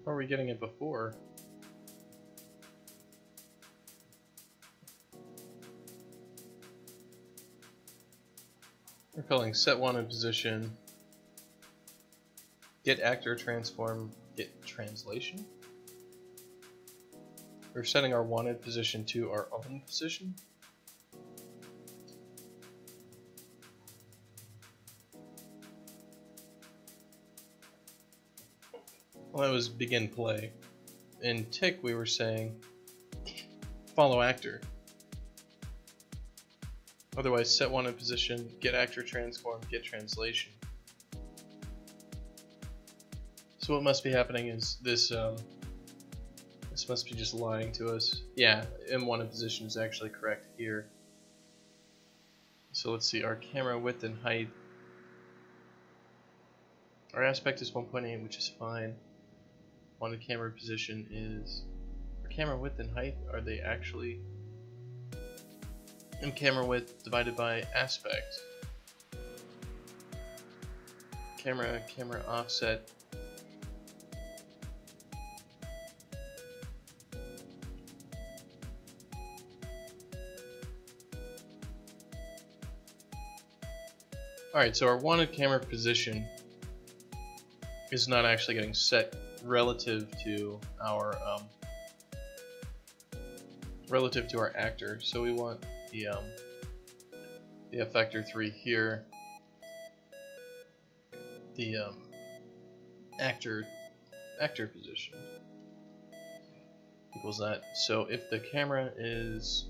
Or are we getting it before? We're calling set wanted position, get actor transform, get translation. We're setting our wanted position to our own position. Well, that was begin play. In tick, we were saying follow actor. Otherwise, set wanted position, get actor transform, get translation. So what must be happening is this. This must be just lying to us. Yeah, M wanted position is actually correct here. So let's see, our camera width and height. Our aspect is 1.8, which is fine. Wanted camera position is... Our camera width and height, are they actually... M camera width divided by aspect. Camera offset. Alright, so our wanted camera position is not actually getting set relative to our actor. So we want the effector 3 here, the actor position equals that. So if the camera is,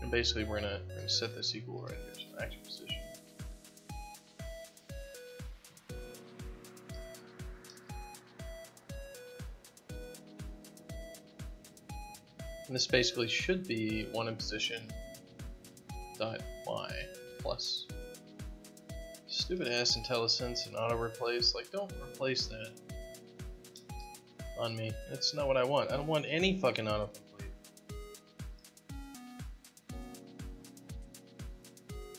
and basically we're gonna set this equal right here, so actor position. And this basically should be wanted position dot y plus stupid ass IntelliSense and auto replace. Like, don't replace that on me. That's not what I want. I don't want any fucking autocomplete.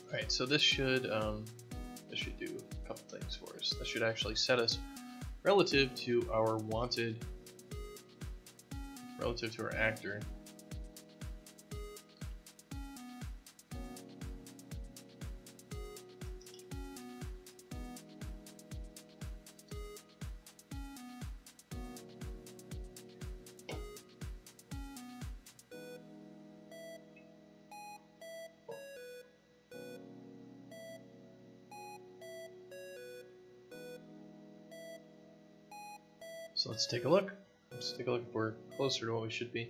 Alright, so this should do a couple things for us. This should actually set us relative to our wanted, relative to our actor. So let's take a look. Let's take a look if we're closer to what we should be.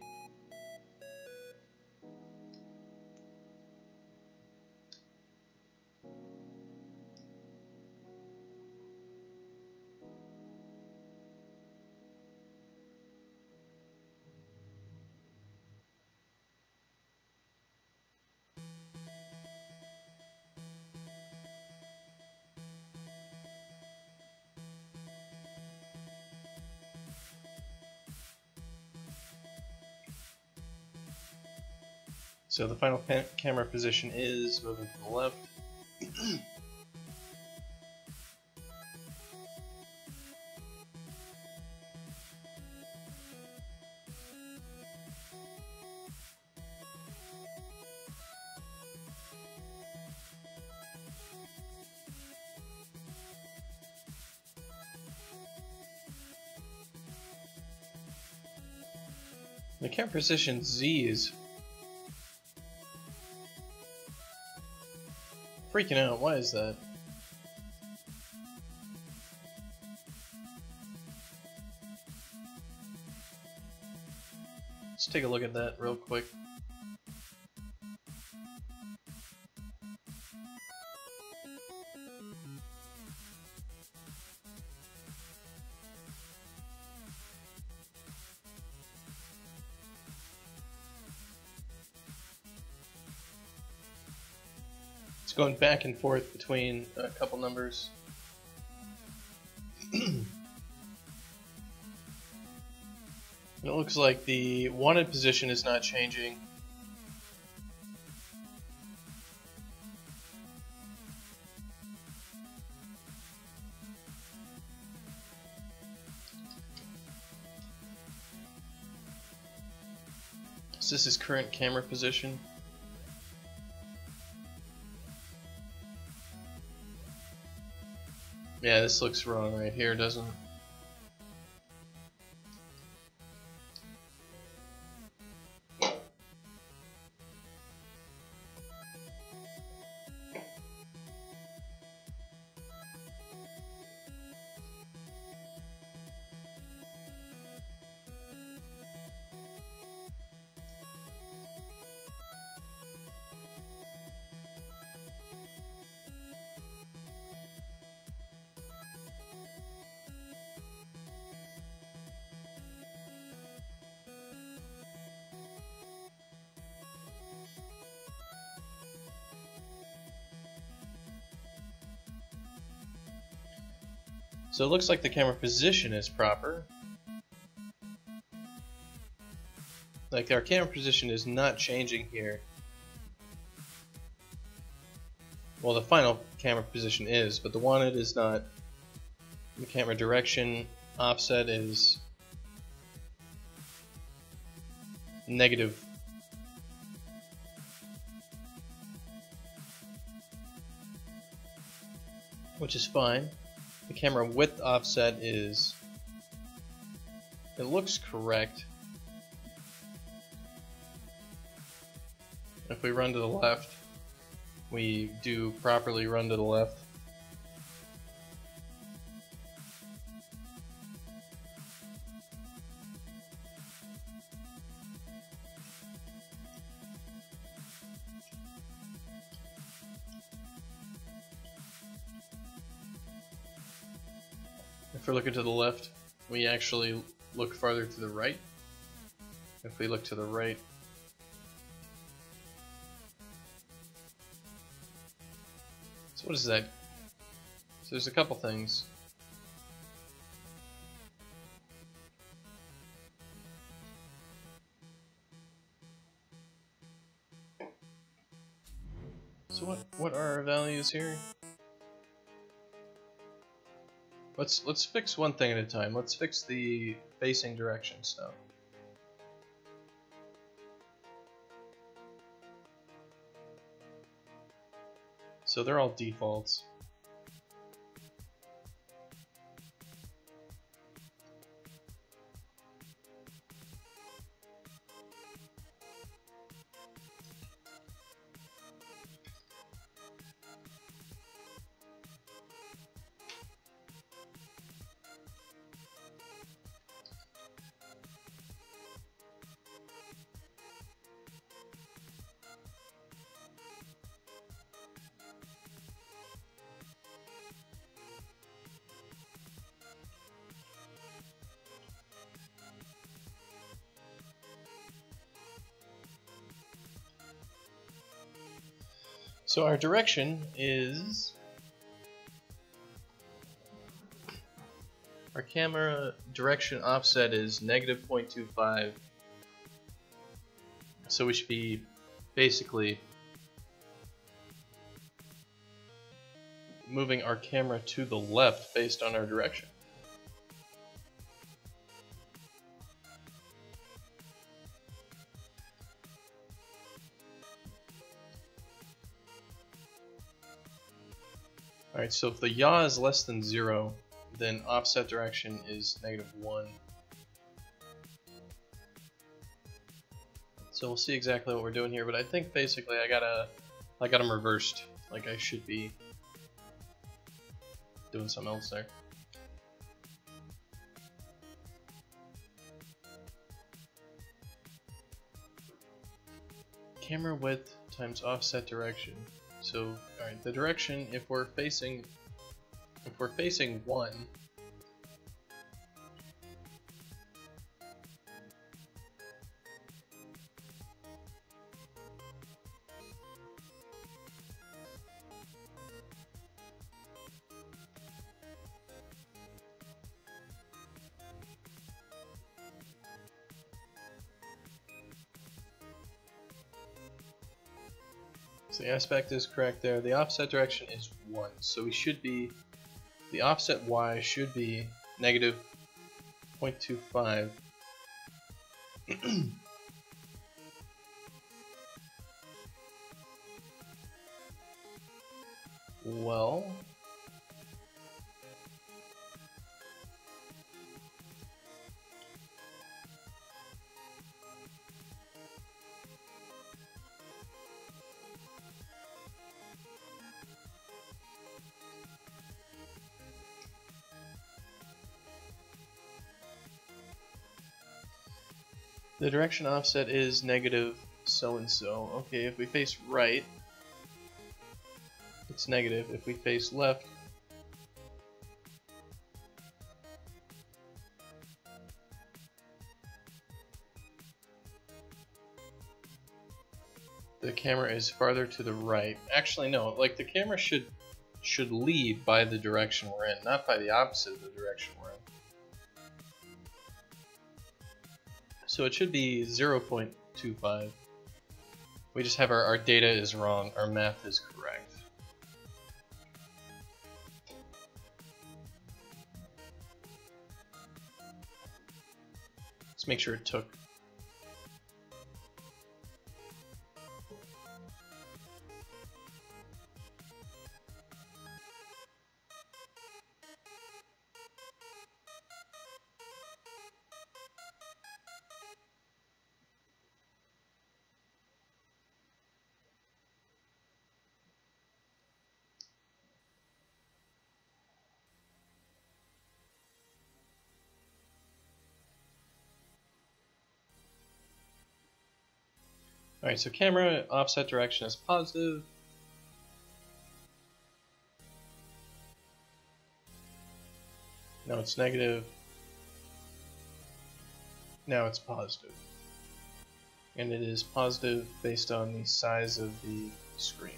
So the final camera position is moving to the left. The camera position Z is freaking out. Why is that? Let's take a look at that real quick. It's going back and forth between a couple numbers. It looks like the wanted position is not changing. this is current camera position. Yeah, this looks wrong right here, doesn't it? So it looks like the camera position is proper. Like our camera position is not changing here. Well, the final camera position is, but the wanted is not. The camera direction offset is negative. Which is fine. The camera width offset is, it looks correct. If we run to the left, we do properly run to the left. If we're looking to the left, we actually look farther to the right. If we look to the right, so what is that? So there's a couple things. So what are our values here? Let's fix one thing at a time. Let's fix the facing direction stuff. So they're all defaults. So our direction is, our camera direction offset is negative 0.25. So we should be basically moving our camera to the left based on our direction. Alright, so if the yaw is less than 0, then offset direction is -1. So we'll see exactly what we're doing here, but I think basically I got them reversed. Like I should be doing something else there. Camera width times offset direction. So, alright, the direction, if we're facing 1, so the aspect is correct there. The offset direction is 1, so we should be, the offset Y should be negative 0.25. Well, the direction offset is negative so and so. Okay, if we face right, it's negative. If we face left, the camera is farther to the right. Actually, no, like the camera should lead by the direction we're in, not by the opposite of the direction we're in. So it should be 0.25. We just have our data is wrong, our math is correct. Let's make sure it took. Alright, so camera offset direction is positive. Now it's negative. Now it's positive. And it is positive based on the size of the screen.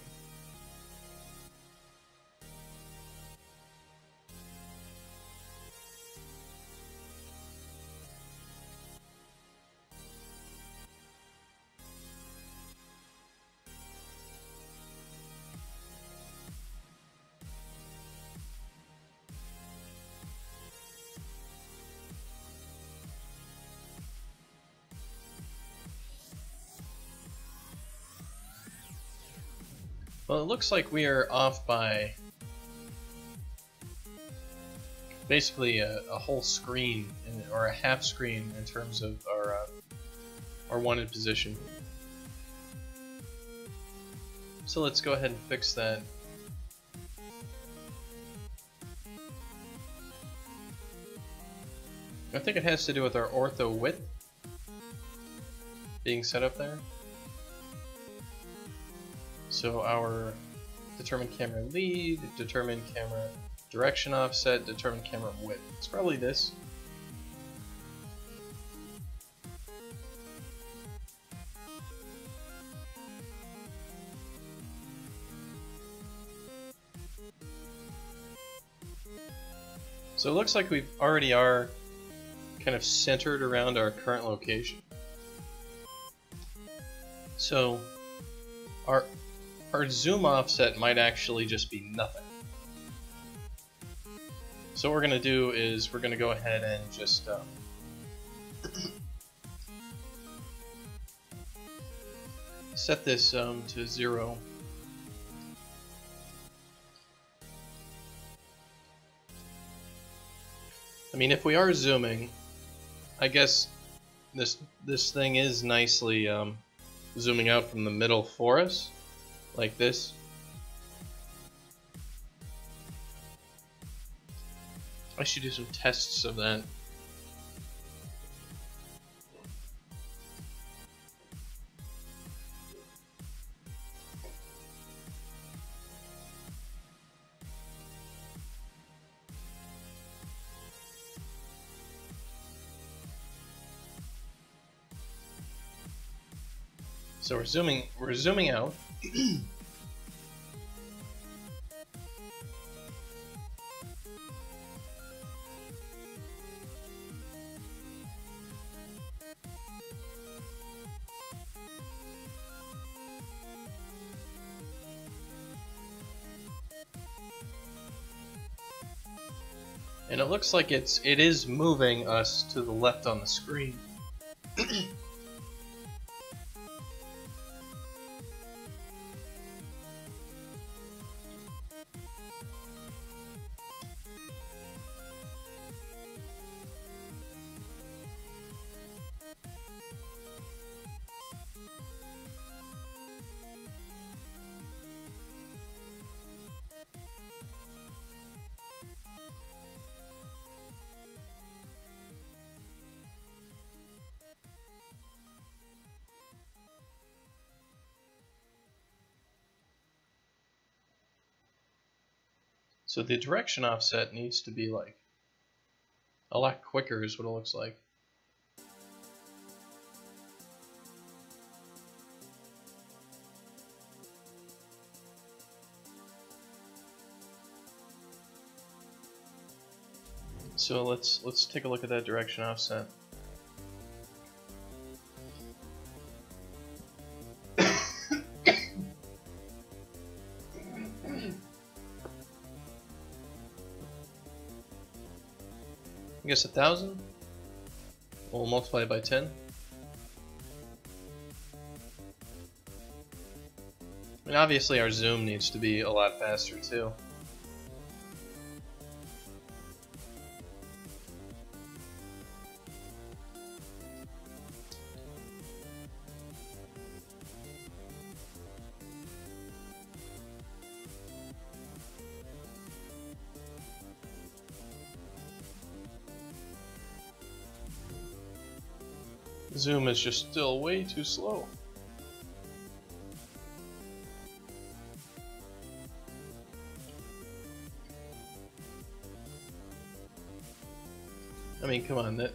Well, it looks like we are off by basically a whole screen, or a half screen in terms of our wanted position. So let's go ahead and fix that. I think it has to do with our ortho width being set up there. So our determine camera lead, determine camera direction offset, determine camera width. It's probably this. So it looks like we already are kind of centered around our current location. So our zoom offset might actually just be nothing. So what we're going to do is we're going to go ahead and just set this to 0. I mean, if we are zooming, I guess this thing is nicely zooming out from the middle for us, like this. I should do some tests of that. So we're zooming out. And it looks like it is moving us to the left on the screen. So the direction offset needs to be like a lot quicker is what it looks like. So let's take a look at that direction offset. I guess 1,000. We'll multiply it by 10. And obviously our zoom needs to be a lot faster too. Zoom is just still way too slow. I mean, come on, that...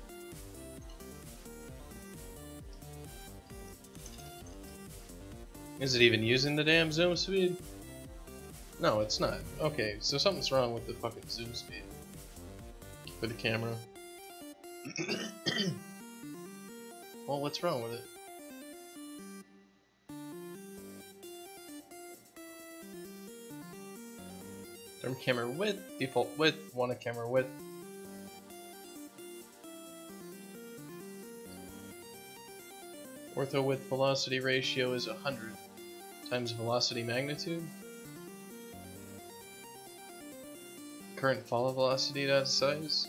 Is it even using the damn zoom speed? No, it's not. Okay, so something's wrong with the fucking zoom speed for the camera. Well, what's wrong with it? Turn camera width, default width, want a camera width. Ortho width velocity ratio is 100 times velocity magnitude. Current follow velocity dot size.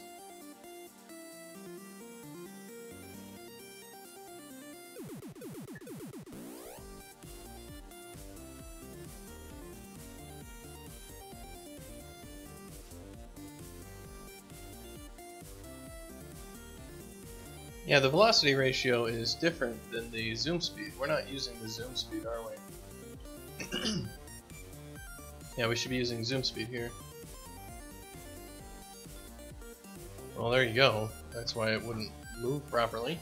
Yeah, the velocity ratio is different than the zoom speed. We're not using the zoom speed, are we? Yeah, we should be using zoom speed here. Well, there you go. That's why it wouldn't move properly.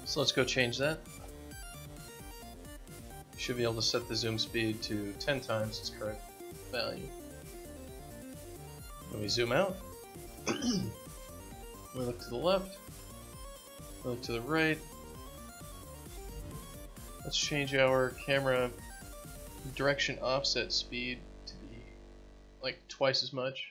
So let's go change that. Should be able to set the zoom speed to 10 times its current value. When we zoom out, we look to the left, we look to the right. Let's change our camera direction offset speed to be like twice as much.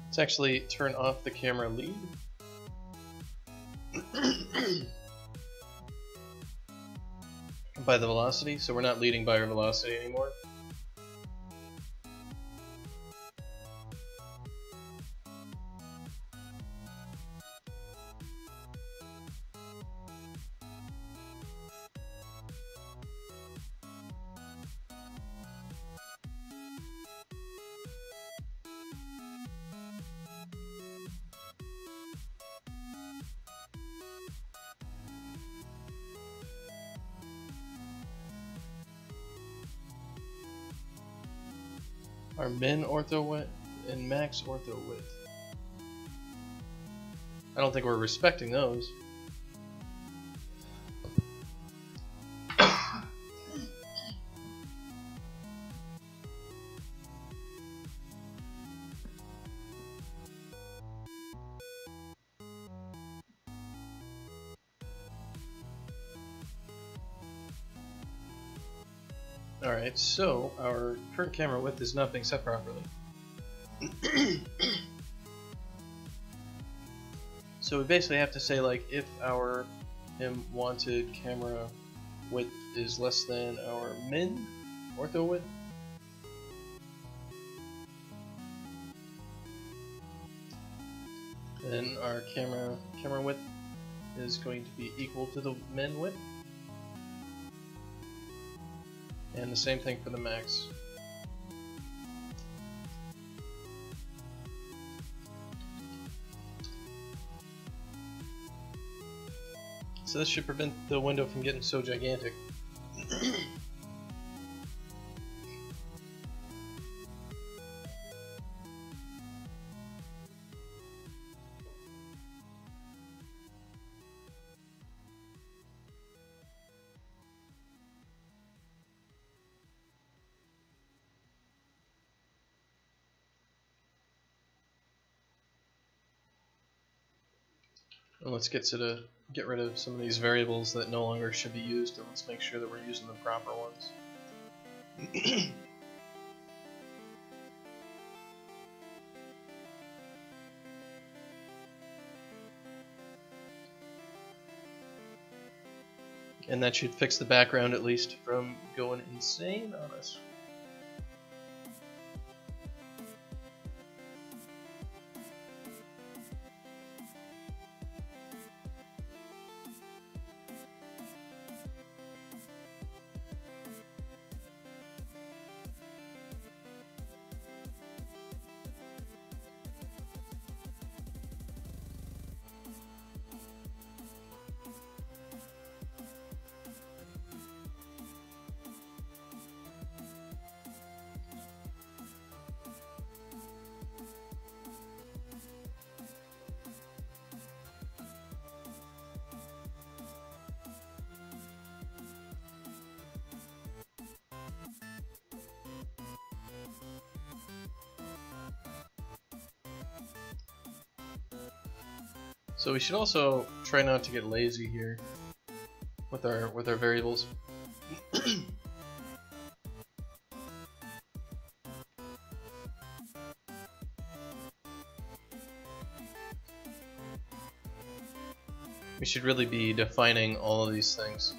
Let's actually turn off the camera lead. By the velocity, so we're not leading by our velocity anymore. Our min ortho width and max ortho width. I don't think we're respecting those. Alright, so our current camera width is not being set properly. So we basically have to say, like, if our wanted camera width is less than our min ortho width, then our camera width is going to be equal to the min width, and the same thing for the max. So this should prevent the window from getting so gigantic. And let's get rid of some of these variables that no longer should be used, and let's make sure that we're using the proper ones. And that should fix the background at least from going insane on us. So we should also try not to get lazy here with our variables. We should really be defining all of these things.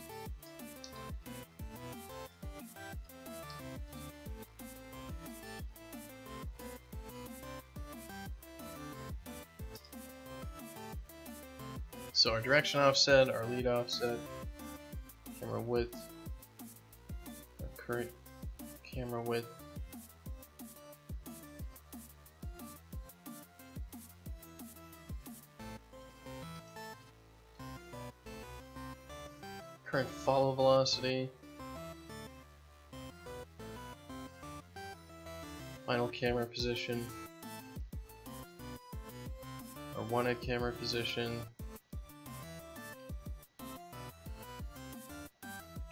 So our direction offset, our lead offset, camera width, our current camera width, current follow velocity, final camera position, our wanted camera position,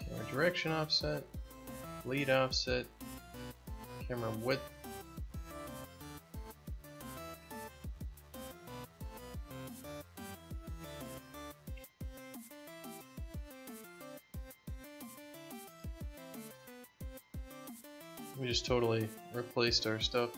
camera direction offset, lead offset, camera width, we just totally replaced our stuff.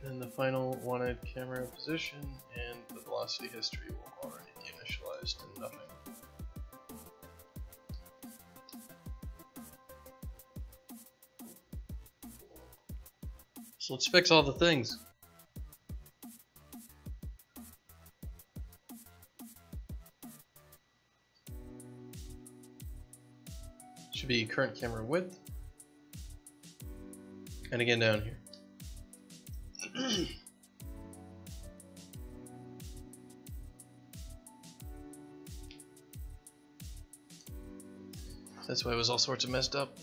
And the final wanted camera position and the velocity history will already be initialized to nothing. So let's fix all the things. Should be current camera width. And again down here. That's why it was all sorts of messed up.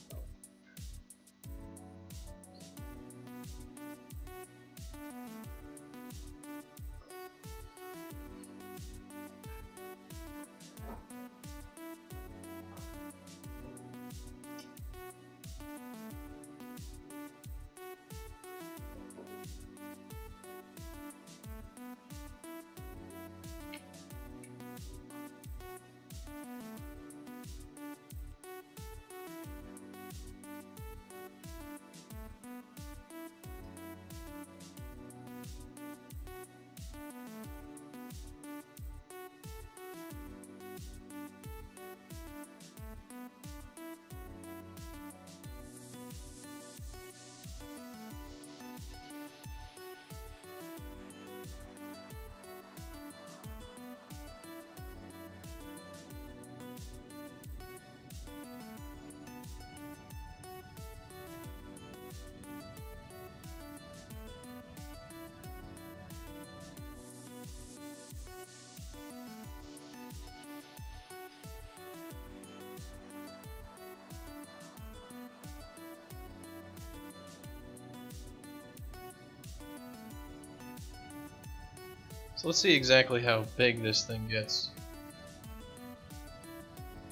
So let's see exactly how big this thing gets.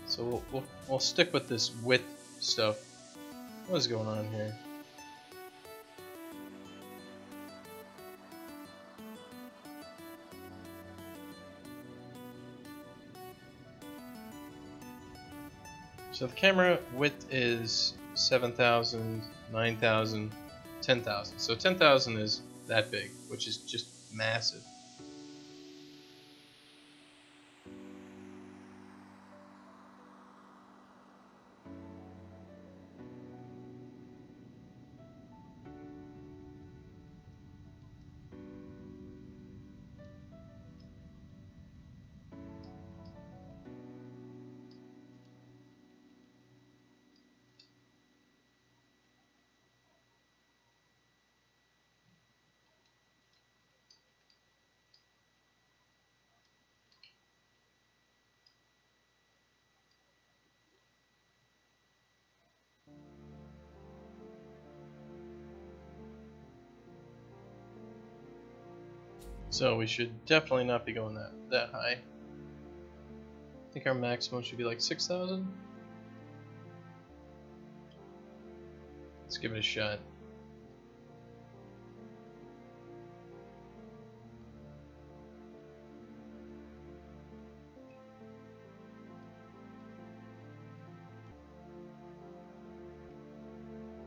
So we'll stick with this width stuff. What is going on here? So the camera width is 7,000, 9,000, 10,000. So 10,000 is that big, which is just massive. So we should definitely not be going that high. I think our maximum should be like 6,000. Let's give it a shot.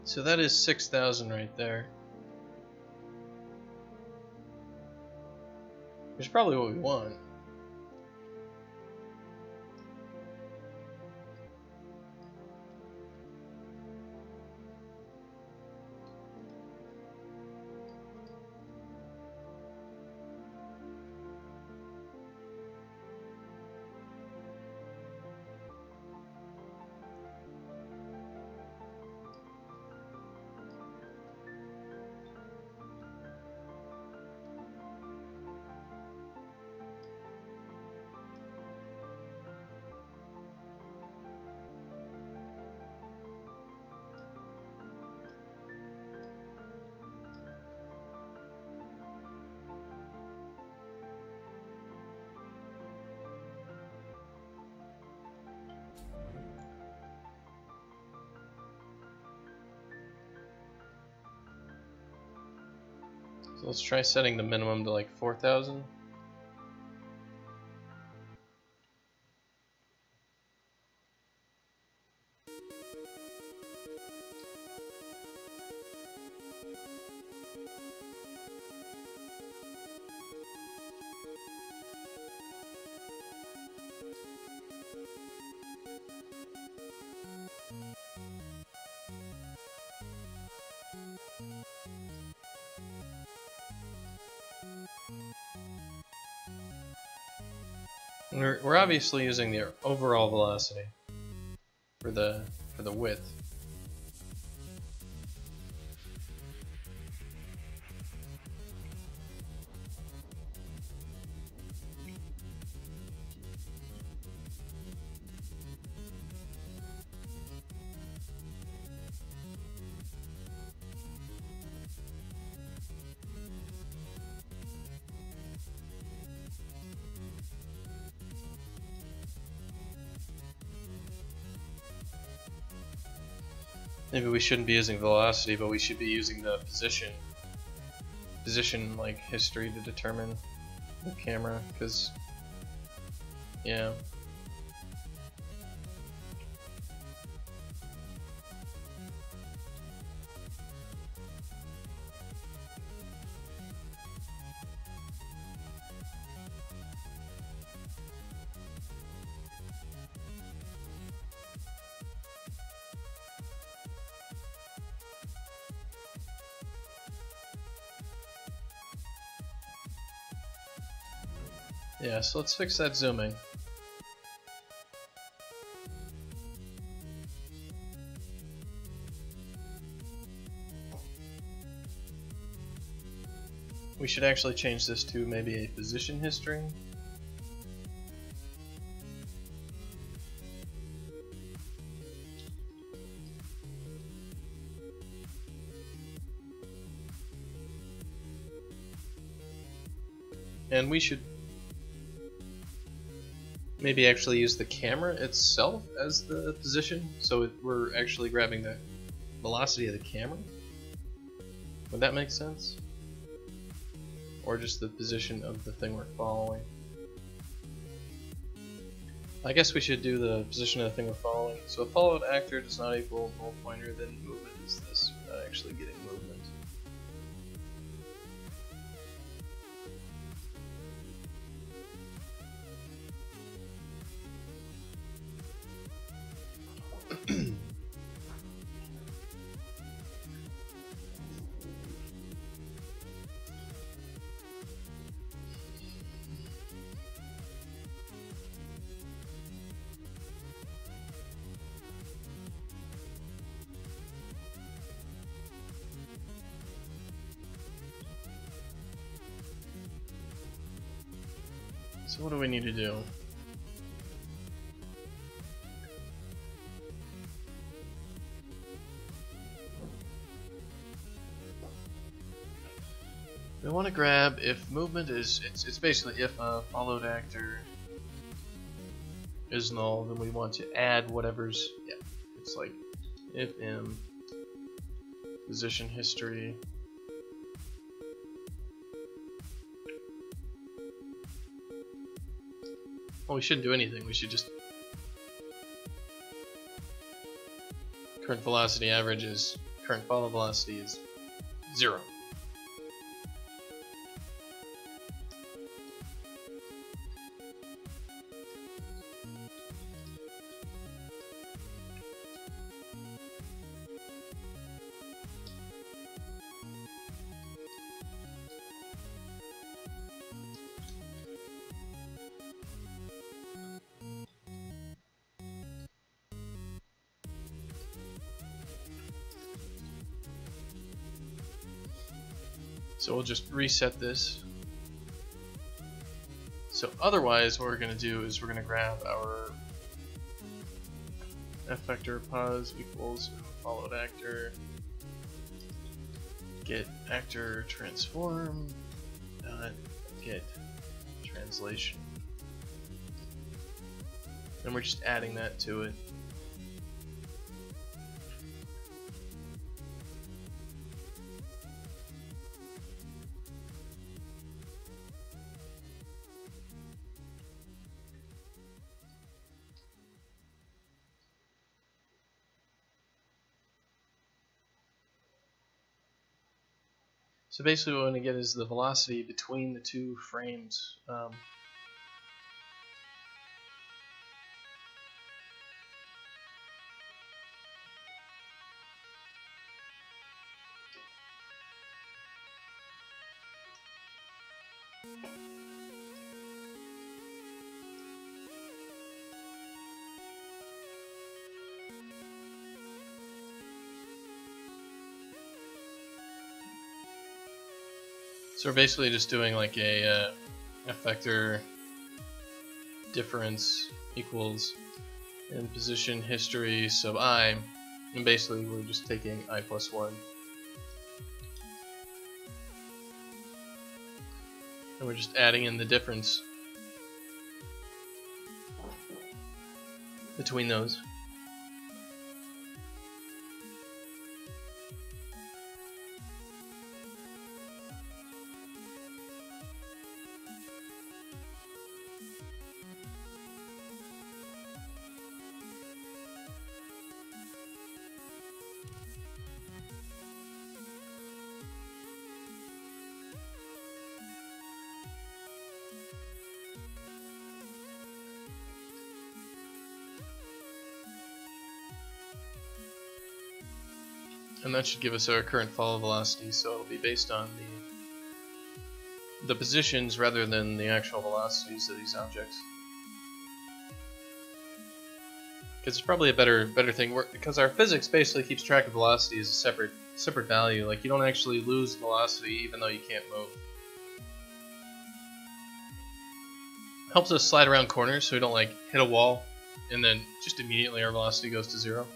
So that is 6,000 right there. Which is probably what we want. So let's try setting the minimum to like 4,000. We're obviously using the overall velocity for the width. Maybe we shouldn't be using velocity, but we should be using the position like history to determine the camera, because yeah. Yeah, so let's fix that zooming. We should actually change this to maybe a position history. And we should maybe actually use the camera itself as the position, so we're actually grabbing the velocity of the camera. Would that make sense? Or just the position of the thing we're following? I guess we should do the position of the thing we're following. So a followed actor does not equal null pointer, then movement is this, without actually getting movement. So what do we need to do? We want to grab if movement is, it's basically if a followed actor is null, then we want to add whatever's, yeah, it's like if in position history well, we shouldn't do anything, we should just current velocity average is, current follow velocity is 0. So we'll just reset this. So otherwise what we're going to do is we're going to grab our f vector pos equals followed actor, get actor transform dot get translation, and we're just adding that to it. So basically what we want to get is the velocity between the two frames. So we're basically just doing like a f vector difference equals in position history sub I, and basically we're just taking I plus 1. And we're just adding in the difference between those. And that should give us our current follow velocity, so it'll be based on the positions rather than the actual velocities of these objects. Because it's probably a better thing, because our physics basically keeps track of velocity as a separate value. Like, you don't actually lose velocity even though you can't move. Helps us slide around corners so we don't like hit a wall and then just immediately our velocity goes to 0.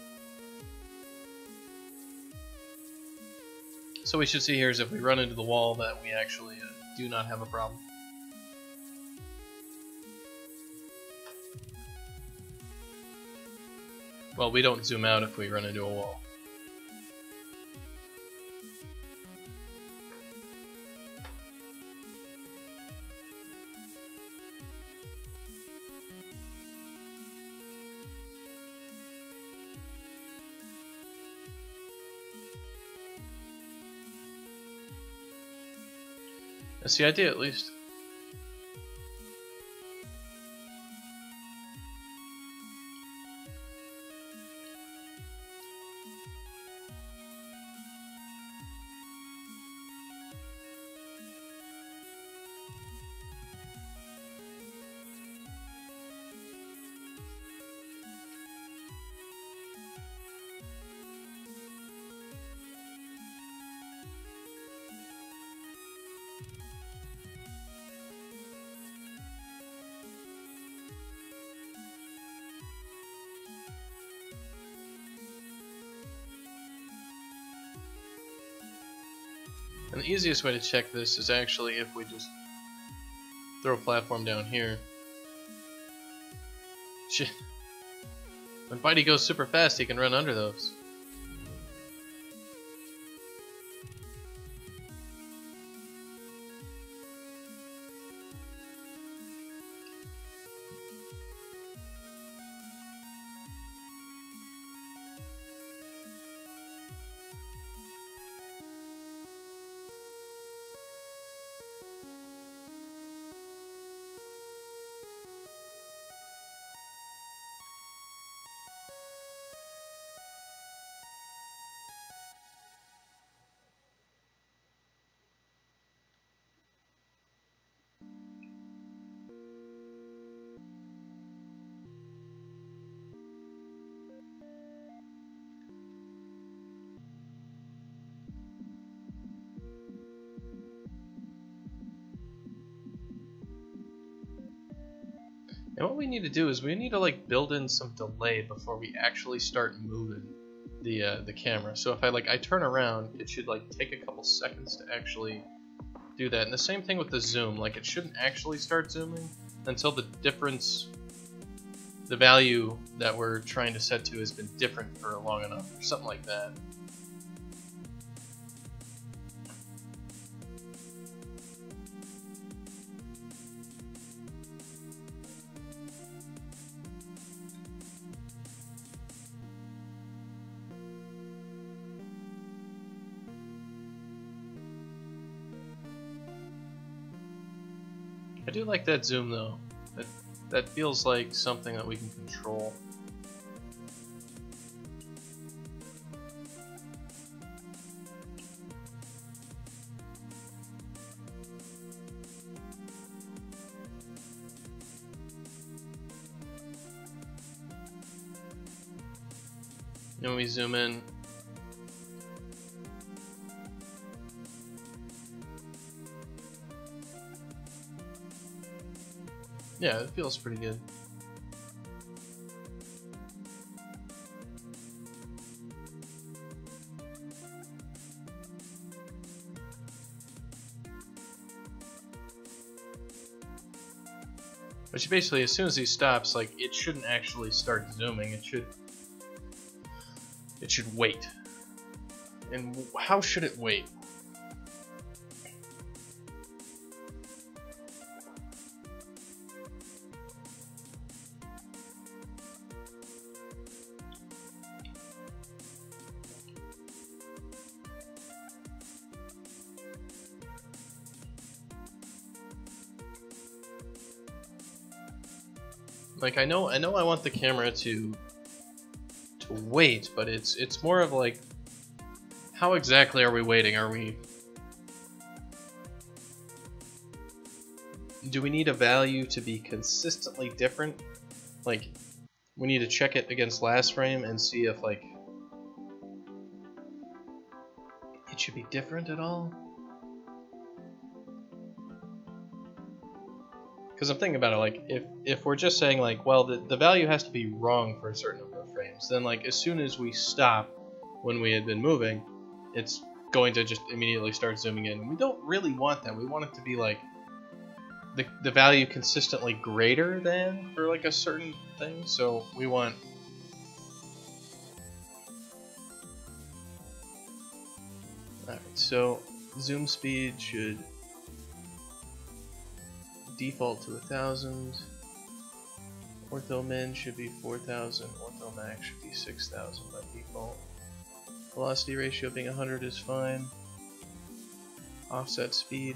So what we should see here is if we run into the wall that we actually do not have a problem. Well, we don't zoom out if we run into a wall. That's the idea, at least. And the easiest way to check this is actually if we just throw a platform down here. Shit. When Bitey goes super fast, he can run under those. And what we need to do is we need to like build in some delay before we actually start moving the camera. So if I turn around, it should like take a couple seconds to actually do that. And the same thing with the zoom, like it shouldn't actually start zooming until the value that we're trying to set to has been different for long enough, or something like that. I do like that zoom though. That feels like something that we can control. And we zoom in. Yeah, it feels pretty good. Which basically, as soon as he stops, like it shouldn't actually start zooming. It should wait. And how should it wait? Like I know I want the camera to wait, but it's more of like, how exactly are we waiting? Do we need a value to be consistently different? Like we need to check it against last frame and see if like it should be different at all. Because I'm thinking about it, like, if we're just saying, like, well, the value has to be wrong for a certain number of frames, then, like, as soon as we stop when we had been moving, it's going to just immediately start zooming in. We don't really want that. We want it to be, like, the value consistently greater than for, like, a certain thing. So we want So zoom speed should default to 1000. Ortho min should be 4000. Ortho max should be 6000 by default. Velocity ratio being 100 is fine. Offset speed.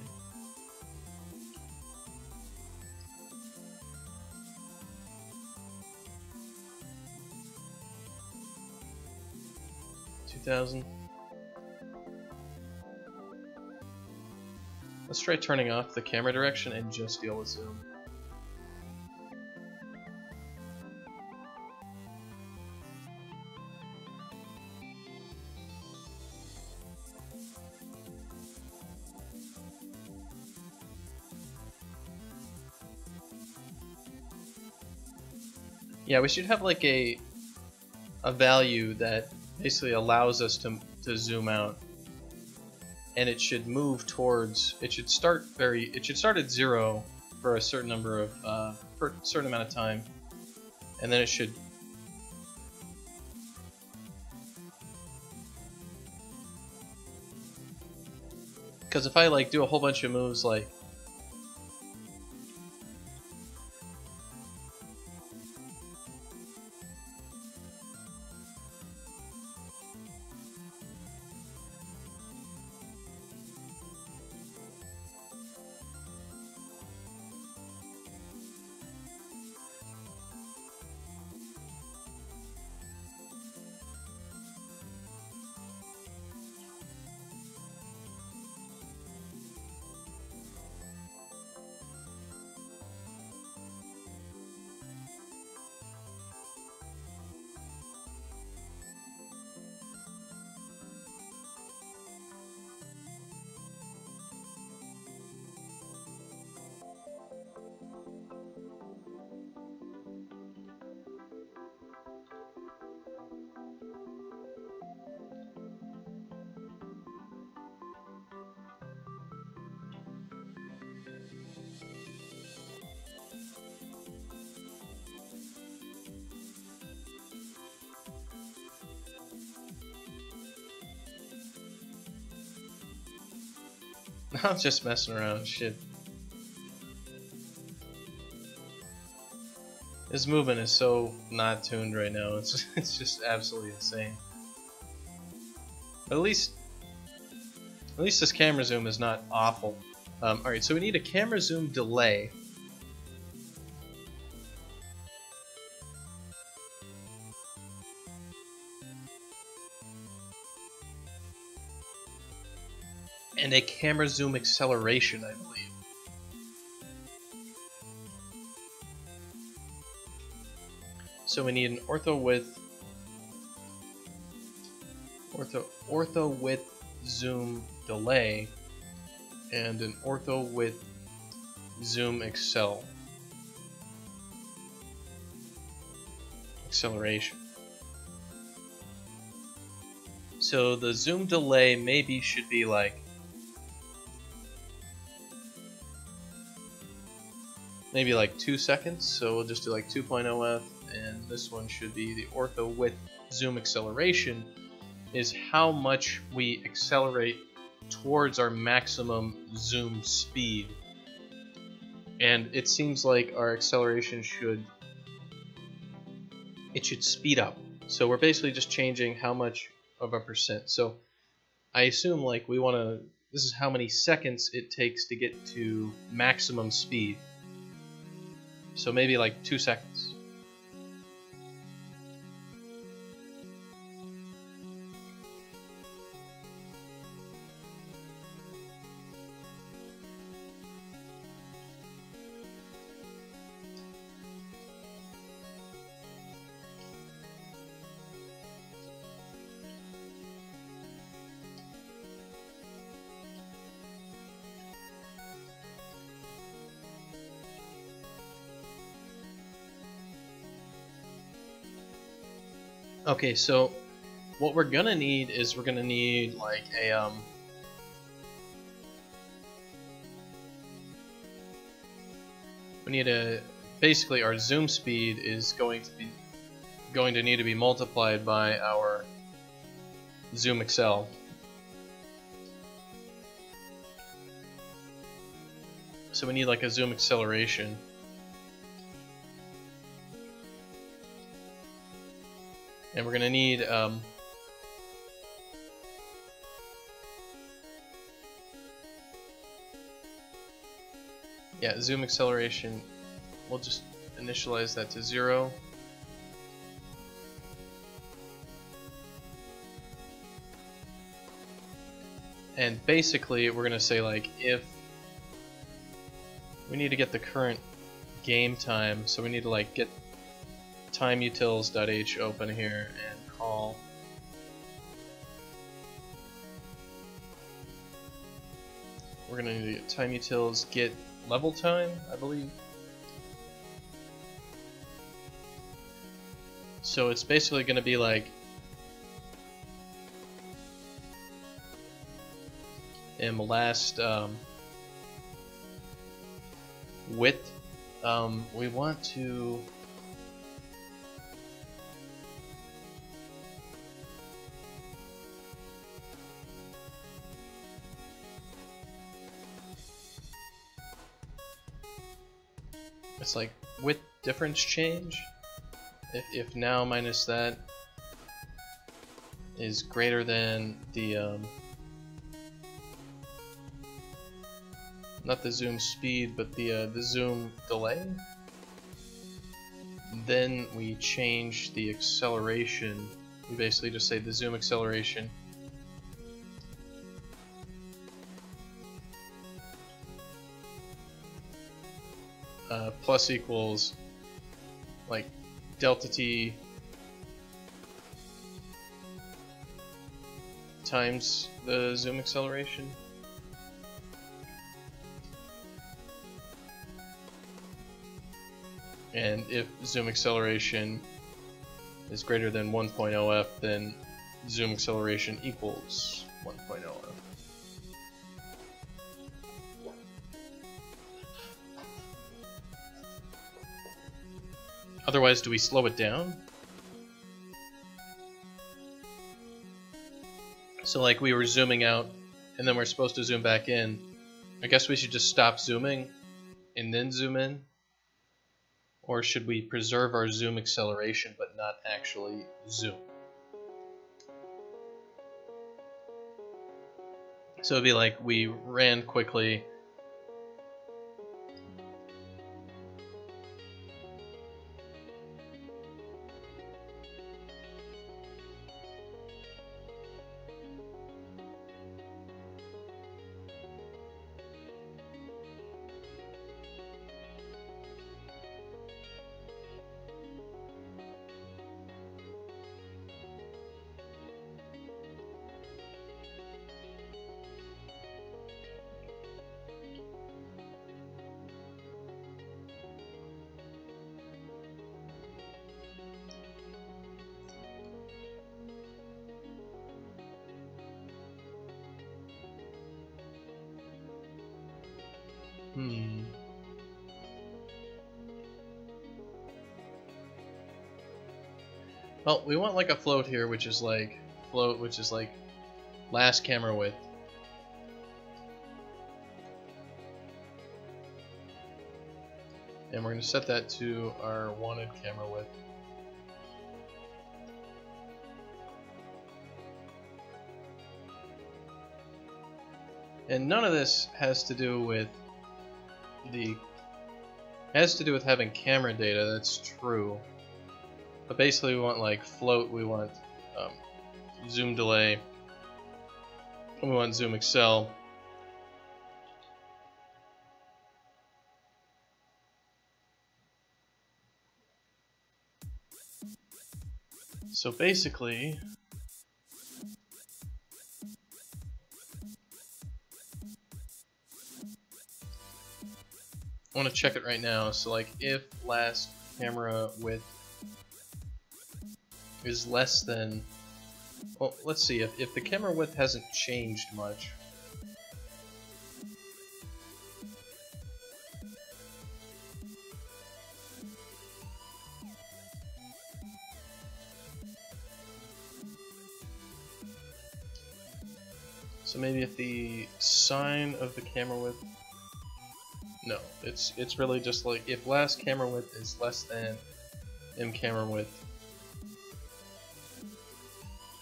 Let's try turning off the camera direction and just deal with zoom. Yeah, we should have like a value that basically allows us to zoom out, and it should move towards. It should start at 0 for a certain number of for a certain amount of time, and then it should. Because if I like do a whole bunch of moves like. I'm just messing around. Shit. This movement is so not tuned right now. It's just absolutely insane. But at least this camera zoom is not awful. Alright, so we need a camera zoom delay. And a camera zoom acceleration, I believe. So we need an ortho width zoom delay and an ortho width zoom acceleration. So the zoom delay maybe should be like maybe like 2 seconds, so we'll just do like 2.0f, and this one should be the ortho width zoom acceleration is how much we accelerate towards our maximum zoom speed. And it seems like our acceleration should speed up. So we're basically just changing how much of a percent. So I assume like we want to, this is how many seconds it takes to get to maximum speed. So maybe like 2 seconds. Okay, so what we're gonna need is we're gonna need like a we need a basically our zoom speed is going to need to be multiplied by our zoom accel. So we need like a zoom acceleration. And we're gonna need yeah, zoom acceleration. We'll just initialize that to 0. And basically we're gonna say like if we need to get the current game time, so we need to like get timeutils.h open here and call we're gonna need to get timeutils get level time, I believe. So it's basically gonna be like in the last width, we want to it's like width difference change. If now minus that is greater than the not the zoom speed, but the zoom delay, then we change the acceleration. We basically just say the zoom acceleration plus equals like delta t times the zoom acceleration. And if zoom acceleration is greater than 1.0f, then zoom acceleration equals 1.0f. Otherwise, do we slow it down? So like we were zooming out and then we're supposed to zoom back in. I guess we should just stop zooming and then zoom in. Or should we preserve our zoom acceleration but not actually zoom? So it'd be like we ran quickly. Well, we want like a float here, which is like last camera width. And we're going to set that to our wanted camera width. And none of this has to do with having camera data, that's true. But basically we want like float, we want zoom delay, and we want zoom accel. So basically, I want to check it right now. So like if last camera width is less than, well, let's see, if the camera width hasn't changed much, so maybe if the sine of the camera width No, it's really just like if last camera width is less than M camera width,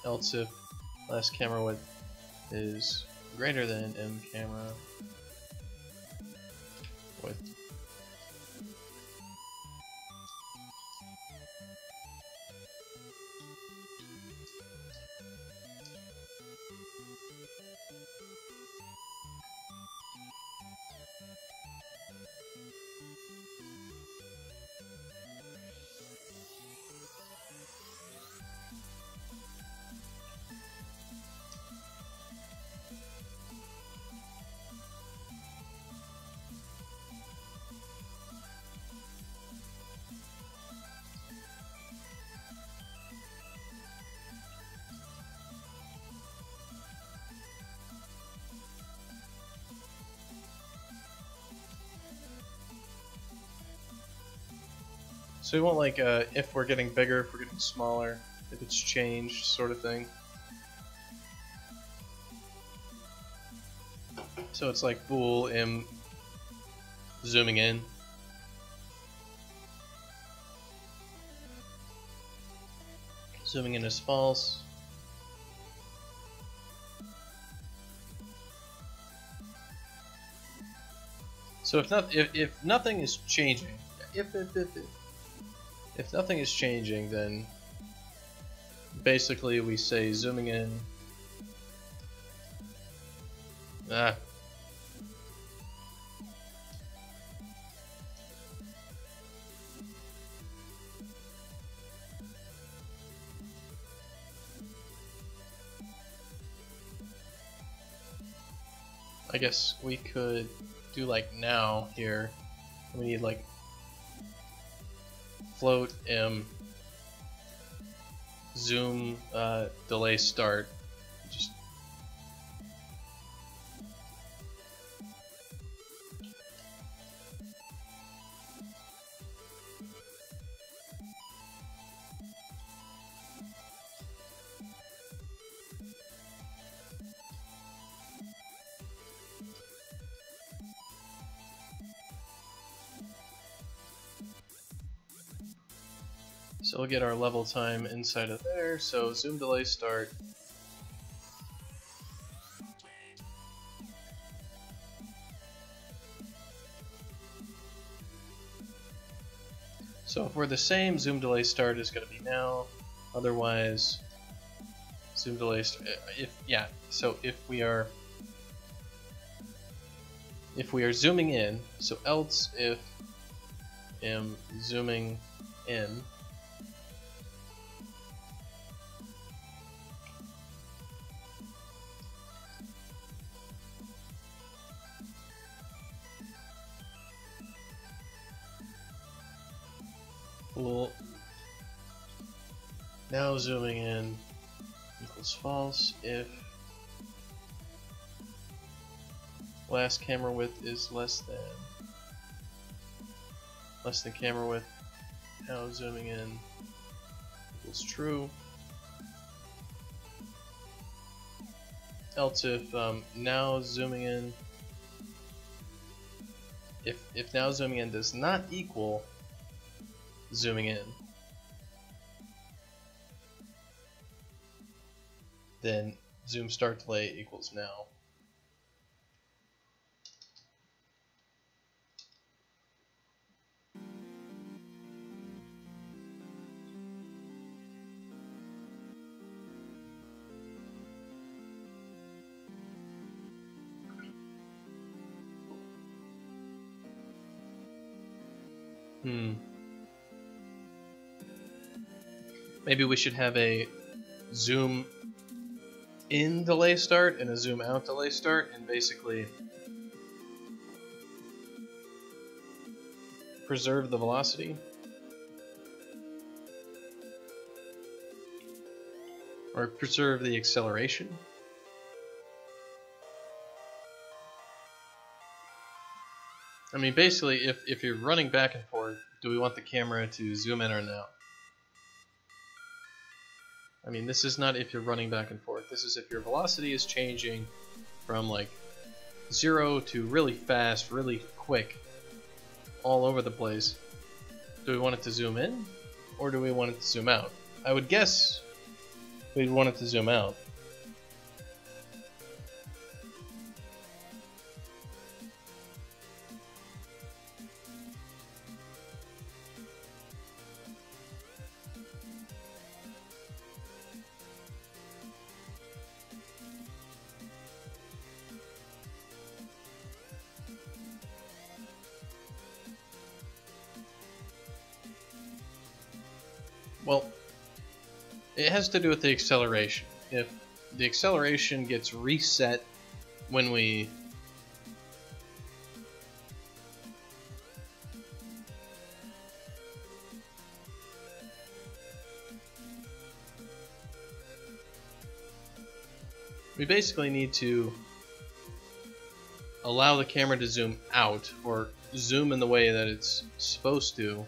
else if last camera width is greater than M camera width. So we want like if we're getting bigger, if we're getting smaller, if it's changed sort of thing. So it's like bool M zooming in. Zooming in is false. So if nothing is changing, if nothing is changing, then basically we say zooming in. I guess we could do like now here. We need like float M zoom delay start. Just so we'll get our level time inside of there. So zoom delay start. So if we're the same, zoom delay start is going to be now. Otherwise, zoom delay start. So if we are zooming in, so else if am zooming in. Well, now zooming in equals false if last camera width is less than camera width. Now zooming in equals true. Else if now zooming in, if now zooming in does not equal zooming in, then zoom start delay equals now. Maybe we should have a zoom in delay start and a zoom out delay start, and basically preserve the velocity. Or preserve the acceleration. I mean, basically, if you're running back and forth, do we want the camera to zoom in or no? I mean, this is not if you're running back and forth. This is if your velocity is changing from like 0 to really fast, really quick, all over the place. Do we want it to zoom in, or do we want it to zoom out? I would guess we'd want it to zoom out. Well, it has to do with the acceleration. If the acceleration gets reset when we basically need to allow the camera to zoom out, or zoom in the way that it's supposed to,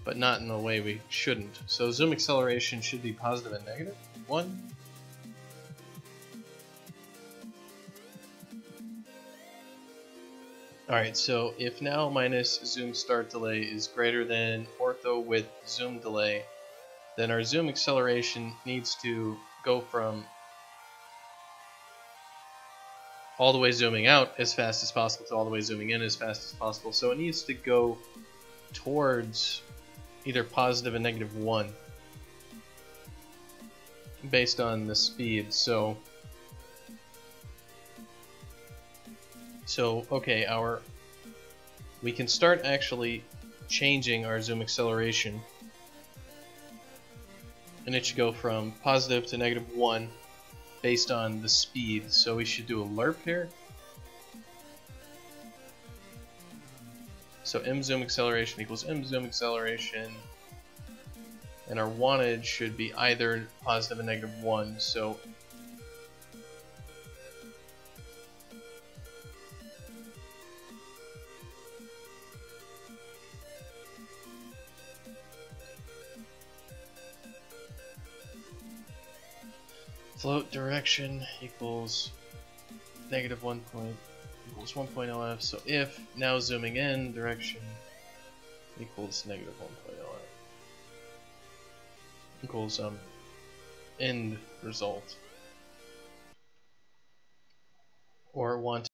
but not in the way we shouldn't. So zoom acceleration should be positive and negative. 1. Alright, so if now minus zoom start delay is greater than ortho with zoom delay, then our zoom acceleration needs to go from all the way zooming out as fast as possible to all the way zooming in as fast as possible. So it needs to go towards either positive and negative 1 based on the speed. So okay, we can start actually changing our zoom acceleration, and it should go from positive to negative 1 based on the speed. So we should do a lerp here. So m zoom acceleration equals m zoom acceleration, and our wanted should be either positive and negative 1. So float direction equals negative 1 point equals 1.0 f. So if now zooming in direction equals negative 1.0 f equals end result, or want